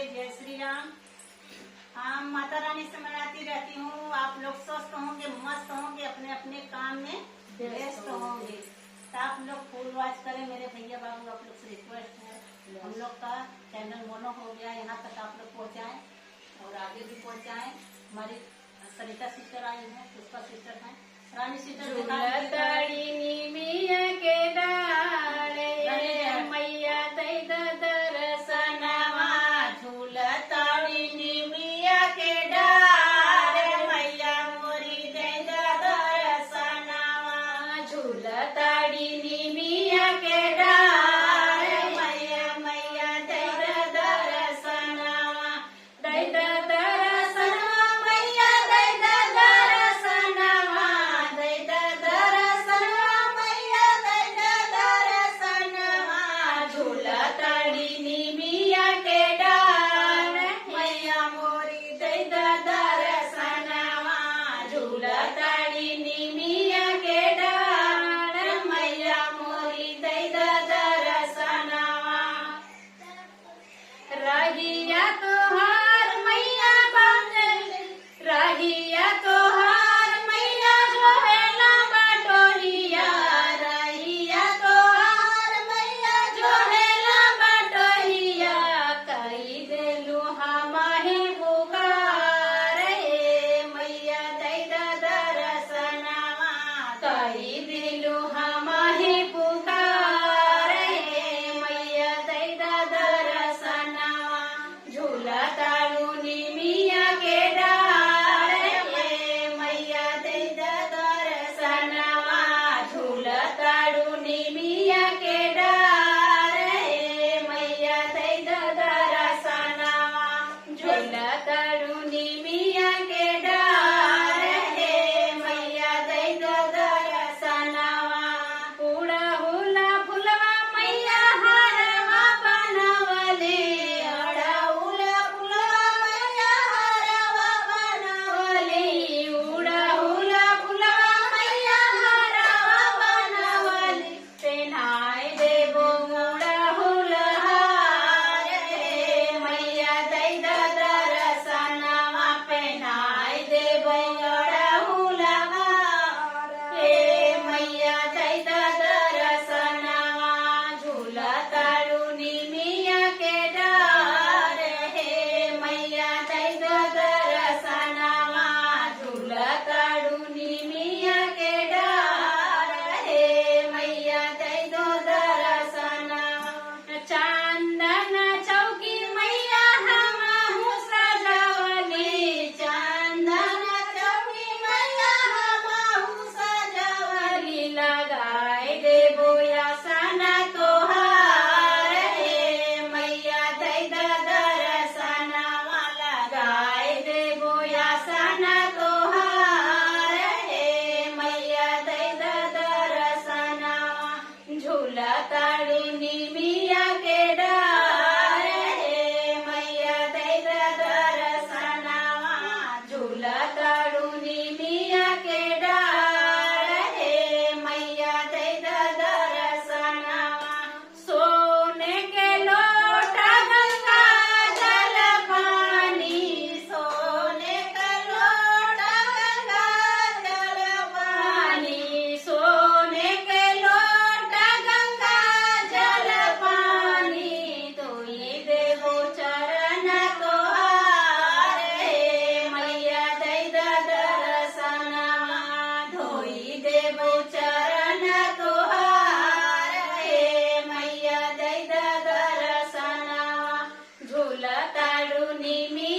राधे, जय श्री राम। हाँ, माता रानी से मैं आती रहती हूँ। आप लोग स्वस्थ होंगे, मस्त होंगे, अपने अपने काम में व्यस्त होंगे। तो आप लोग फूल वॉच करें मेरे भैया बाबू, आप लोग से रिक्वेस्ट है। हम लोग का चैनल मोनो हो गया, यहाँ तक आप लोग पहुँचाएं और आगे भी पहुँचाएं। हमारी सरिता सिस्टर आई है, पुष्पा सिस्टर है, रानी सिस्टर झूला ताडूनी मी